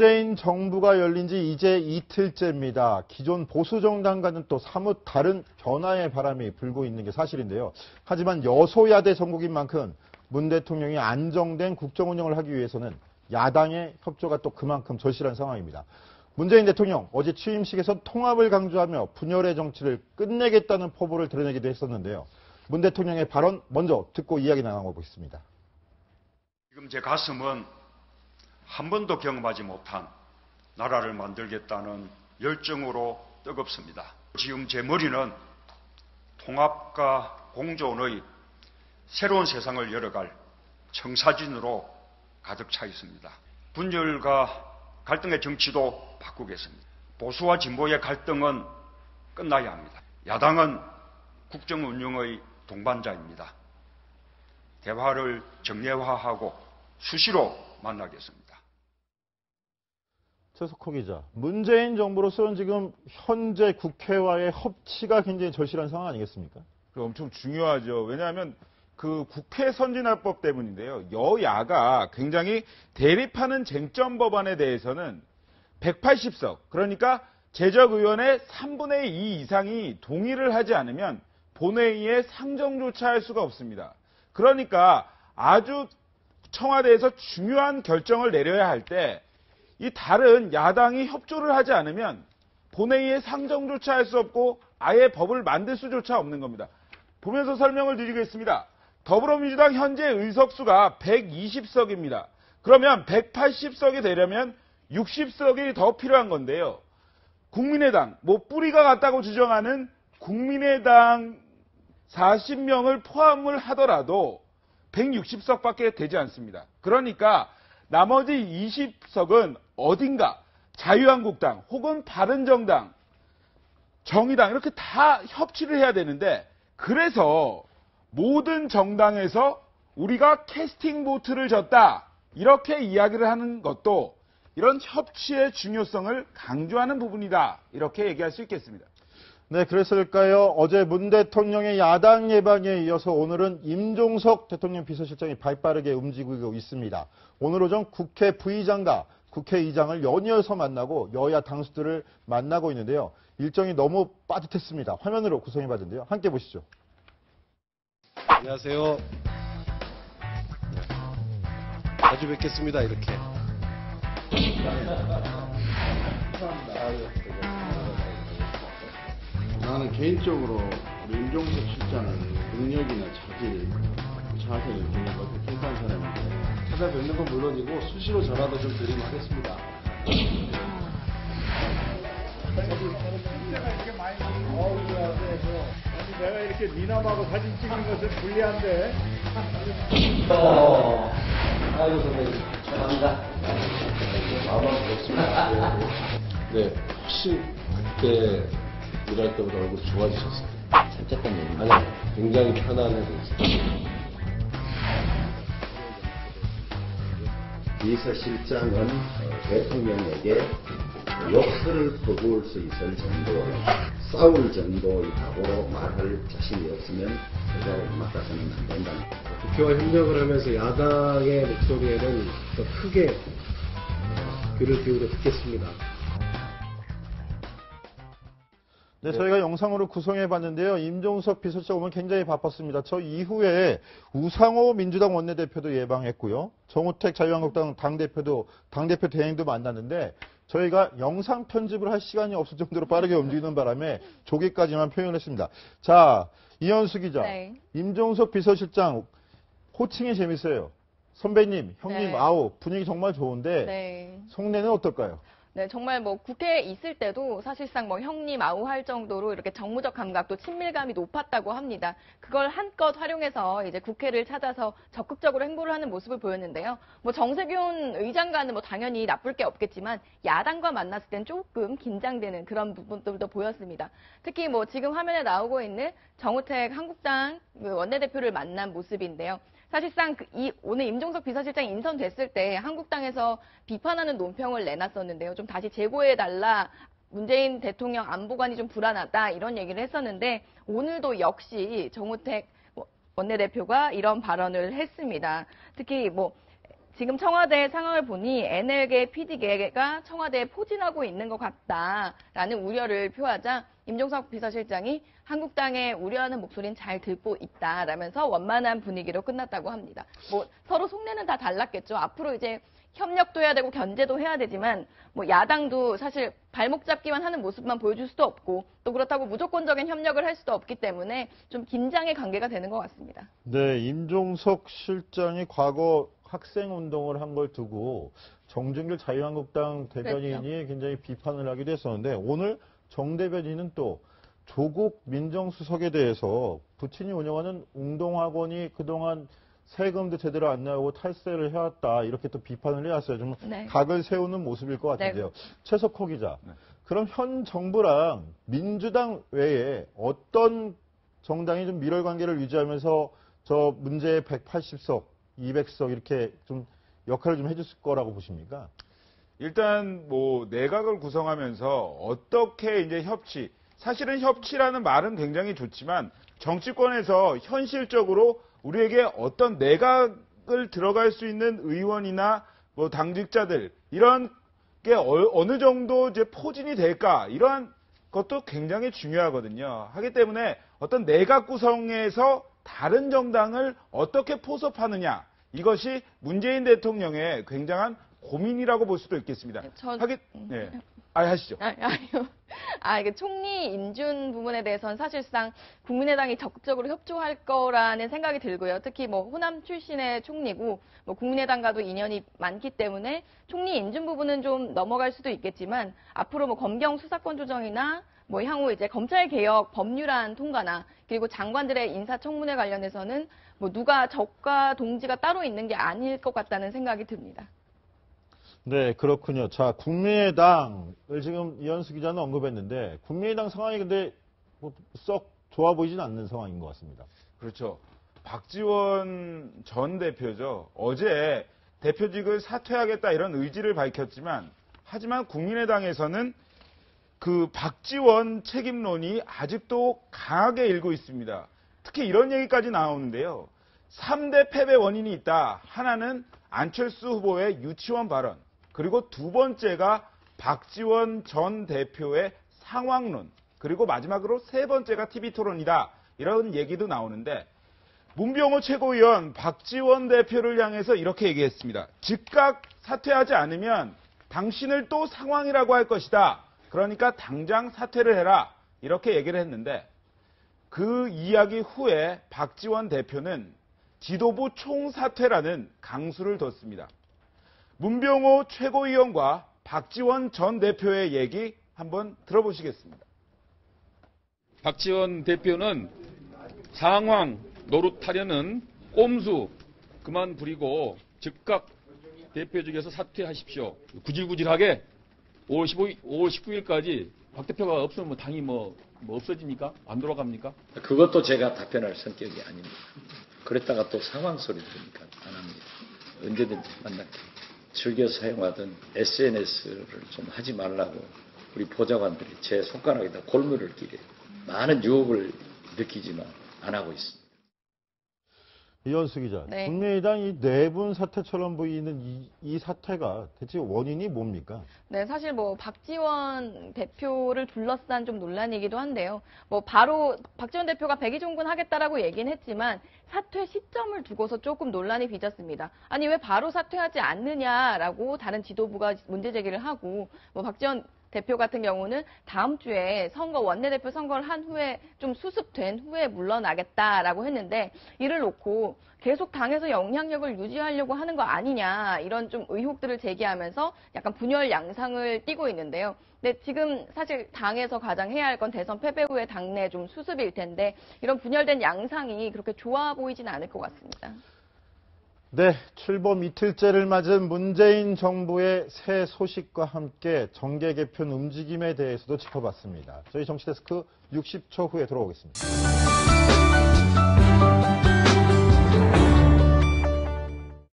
문재인 정부가 열린 지 이제 이틀째입니다. 기존 보수정당과는 또 사뭇 다른 변화의 바람이 불고 있는 게 사실인데요. 하지만 여소야대 정국인 만큼 문 대통령이 안정된 국정 운영을 하기 위해서는 야당의 협조가 또 그만큼 절실한 상황입니다. 문재인 대통령 어제 취임식에서 통합을 강조하며 분열의 정치를 끝내겠다는 포부를 드러내기도 했었는데요. 문 대통령의 발언 먼저 듣고 이야기 나눠보겠습니다. 지금 제 가슴은 한 번도 경험하지 못한 나라를 만들겠다는 열정으로 뜨겁습니다. 지금 제 머리는 통합과 공존의 새로운 세상을 열어갈 청사진으로 가득 차 있습니다. 분열과 갈등의 정치도 바꾸겠습니다. 보수와 진보의 갈등은 끝나야 합니다. 야당은 국정 운영의 동반자입니다. 대화를 정례화하고 수시로 만나겠습니다. 최석호 기자, 문재인 정부로서는 지금 현재 국회와의 협치가 굉장히 절실한 상황 아니겠습니까? 엄청 중요하죠. 왜냐하면 그 국회 선진화법 때문인데요. 여야가 굉장히 대립하는 쟁점 법안에 대해서는 180석, 그러니까 제적의원의 3분의 2 이상이 동의를 하지 않으면 본회의에 상정조차 할 수가 없습니다. 그러니까 아주 청와대에서 중요한 결정을 내려야 할 때 이 다른 야당이 협조를 하지 않으면 본회의에 상정조차 할 수 없고 아예 법을 만들 수조차 없는 겁니다. 보면서 설명을 드리겠습니다. 더불어민주당 현재 의석수가 120석입니다. 그러면 180석이 되려면 60석이 더 필요한 건데요. 국민의당, 뿌리가 같다고 주장하는 국민의당 40명을 포함을 하더라도 160석밖에 되지 않습니다. 그러니까 나머지 20석은 어딘가 자유한국당 혹은 바른정당, 정의당 이렇게 다 협치를 해야 되는데, 그래서 모든 정당에서 우리가 캐스팅 보트를 졌다 이렇게 이야기를 하는 것도 이런 협치의 중요성을 강조하는 부분이다 이렇게 얘기할 수 있겠습니다. 네, 그랬을까요? 어제 문 대통령의 야당 예방에 이어서 오늘은 임종석 대통령 비서실장이 발빠르게 움직이고 있습니다. 오늘 오전 국회 부의장과 국회의장을 연이어서 만나고 여야 당수들을 만나고 있는데요. 일정이 너무 빠듯했습니다. 화면으로 구성해봤는데요. 함께 보시죠. 안녕하세요. 자주 뵙겠습니다. 이렇게. 나는 개인적으로 우리 임종석 실장은 능력이나 자질, 자세를 굉장히 높은 사람인데 찾아뵙는 건 물론이고 수시로 전화도 좀 드리면 하겠습니다. 내가 이렇게 미남하고 사진 찍는 것은 불리한데. 아이고 선배님 감사합니다. 마음만 그렇습니다. 네, 혹시 그때 일할 때보다 얼굴 좋아지셨어요? 살쪘던 얘기입니다. 아니요, 굉장히 편안해졌어요. 비서실장은 대통령에게 욕설을 퍼부을 수 있을 정도, 싸울 정도이라고 말할 자신이 없으면 그 자리를 맡아서는 안 된다. 국회와 협력을 하면서 야당의 목소리에는 더 크게 귀를 기울여 듣겠습니다. 네, 저희가 영상으로 구성해봤는데요. 임종석 비서실장 오면 굉장히 바빴습니다. 저 이후에 우상호 민주당 원내대표도 예방했고요. 정우택 자유한국당 당대표 대행도 만났는데 저희가 영상 편집을 할 시간이 없을 정도로 빠르게 움직이는 바람에 조기까지만 표현을 했습니다. 자, 이현수 기자. 네. 임종석 비서실장 호칭이 재밌어요. 선배님, 형님, 네. 아우 분위기 정말 좋은데 네. 속내는 어떨까요? 네, 정말 국회에 있을 때도 사실상 형님 아우 할 정도로 이렇게 정무적 감각도 친밀감이 높았다고 합니다. 그걸 한껏 활용해서 이제 국회를 찾아서 적극적으로 행보를 하는 모습을 보였는데요. 정세균 의장과는 당연히 나쁠 게 없겠지만 야당과 만났을 땐 조금 긴장되는 그런 부분들도 보였습니다. 특히 지금 화면에 나오고 있는 정우택 한국당 원내대표를 만난 모습인데요. 사실상 오늘 임종석 비서실장이 인선됐을 때 한국당에서 비판하는 논평을 내놨었는데요. 좀 다시 재고해달라. 문재인 대통령 안보관이 좀 불안하다. 이런 얘기를 했었는데 오늘도 역시 정우택 원내대표가 이런 발언을 했습니다. 특히 지금 청와대 상황을 보니 NL계 PD계가 청와대에 포진하고 있는 것 같다라는 우려를 표하자 임종석 비서실장이 한국당의 우려하는 목소리는 잘 듣고 있다라면서 원만한 분위기로 끝났다고 합니다. 뭐 서로 속내는 다 달랐겠죠. 앞으로 이제 협력도 해야 되고 견제도 해야 되지만 뭐 야당도 사실 발목 잡기만 하는 모습만 보여줄 수도 없고 또 그렇다고 무조건적인 협력을 할 수도 없기 때문에 좀 긴장의 관계가 되는 것 같습니다. 네, 임종석 실장이 과거 학생운동을 한 걸 두고 정준길 자유한국당 대변인이 그랬죠. 굉장히 비판을 하기도 했었는데 오늘 정 대변인은 또 조국 민정수석에 대해서 부친이 운영하는 웅동학원이 그동안 세금도 제대로 안 나오고 탈세를 해왔다 이렇게 또 비판을 해왔어요. 좀 네. 각을 세우는 모습일 것 같은데요. 최석호 기자, 그럼 현 정부랑 민주당 외에 어떤 정당이 좀 밀월 관계를 유지하면서 저 문제의 180석, 200석 이렇게 좀 역할을 좀 해줄 거라고 보십니까? 일단 뭐 내각을 구성하면서 어떻게 이제 협치, 사실은 협치라는 말은 굉장히 좋지만 정치권에서 현실적으로 우리에게 어떤 내각을 들어갈 수 있는 의원이나 뭐 당직자들 이런 게 어느 정도 이제 포진이 될까 이러한 것도 굉장히 중요하거든요. 하기 때문에 어떤 내각 구성에서 다른 정당을 어떻게 포섭하느냐 이것이 문재인 대통령의 굉장한 고민이라고 볼 수도 있겠습니다. 네. 하시죠. 이게 총리 인준 부분에 대해서는 사실상 국민의당이 적극적으로 협조할 거라는 생각이 들고요. 특히 뭐 호남 출신의 총리고 뭐 국민의당과도 인연이 많기 때문에 총리 인준 부분은 좀 넘어갈 수도 있겠지만 앞으로 뭐 검경 수사권 조정이나 뭐 향후 이제 검찰 개혁 법률안 통과나 그리고 장관들의 인사청문회 관련해서는 뭐 누가 적과 동지가 따로 있는 게 아닐 것 같다는 생각이 듭니다. 네, 그렇군요. 자, 국민의당을 지금 이현수 기자는 언급했는데 국민의당 상황이 근데 뭐 썩 좋아 보이진 않는 상황인 것 같습니다. 그렇죠. 박지원 전 대표죠. 어제 대표직을 사퇴하겠다 이런 의지를 밝혔지만 하지만 국민의당에서는 그 박지원 책임론이 아직도 강하게 일고 있습니다. 특히 이런 얘기까지 나오는데요. 3대 패배 원인이 있다. 하나는 안철수 후보의 유치원 발언. 그리고 두 번째가 박지원 전 대표의 상황론. 그리고 마지막으로 세 번째가 TV토론이다. 이런 얘기도 나오는데 문병호 최고위원 박지원 대표를 향해서 이렇게 얘기했습니다. 즉각 사퇴하지 않으면 당신을 또 상황이라고 할 것이다. 그러니까 당장 사퇴를 해라. 이렇게 얘기를 했는데 그 이야기 후에 박지원 대표는 지도부 총사퇴라는 강수를 뒀습니다. 문병호 최고위원과 박지원 전 대표의 얘기 한번 들어보시겠습니다. 박지원 대표는 상황 노릇하려는 꼼수 그만 부리고 즉각 대표직에서 사퇴하십시오. 구질구질하게 5월 19일까지 박 대표가 없으면 뭐 당이 뭐 없어집니까? 안 돌아갑니까? 그것도 제가 답변할 성격이 아닙니다. 그랬다가 또 상황 소리 들으니까 안 합니다. 언제든지 만날게요. 즐겨 사용하던 SNS를 좀 하지 말라고 우리 보좌관들이 제 손가락에다 골무를 끼래 많은 유혹을 느끼지만 안 하고 있습니다. 이현수 기자, 네. 국민의당 이 내분 사태처럼 보이는 이 사태가 대체 원인이 뭡니까? 네, 사실 뭐 박지원 대표를 둘러싼 좀 논란이기도 한데요. 뭐 바로 박지원 대표가 백의종군 하겠다라고 얘기는 했지만 사퇴 시점을 두고서 조금 논란이 빚었습니다. 아니 왜 바로 사퇴하지 않느냐라고 다른 지도부가 문제 제기를 하고 뭐 박지원 대표 같은 경우는 다음 주에 원내대표 선거를 한 후에 좀 수습된 후에 물러나겠다라고 했는데 이를 놓고 계속 당에서 영향력을 유지하려고 하는 거 아니냐 이런 좀 의혹들을 제기하면서 약간 분열 양상을 띠고 있는데요. 근데 지금 사실 당에서 가장 해야 할 건 대선 패배 후에 당내 좀 수습일 텐데 이런 분열된 양상이 그렇게 좋아 보이진 않을 것 같습니다. 네, 출범 이틀째를 맞은 문재인 정부의 새 소식과 함께 정계 개편 움직임에 대해서도 짚어봤습니다. 저희 정치데스크 60초 후에 돌아오겠습니다.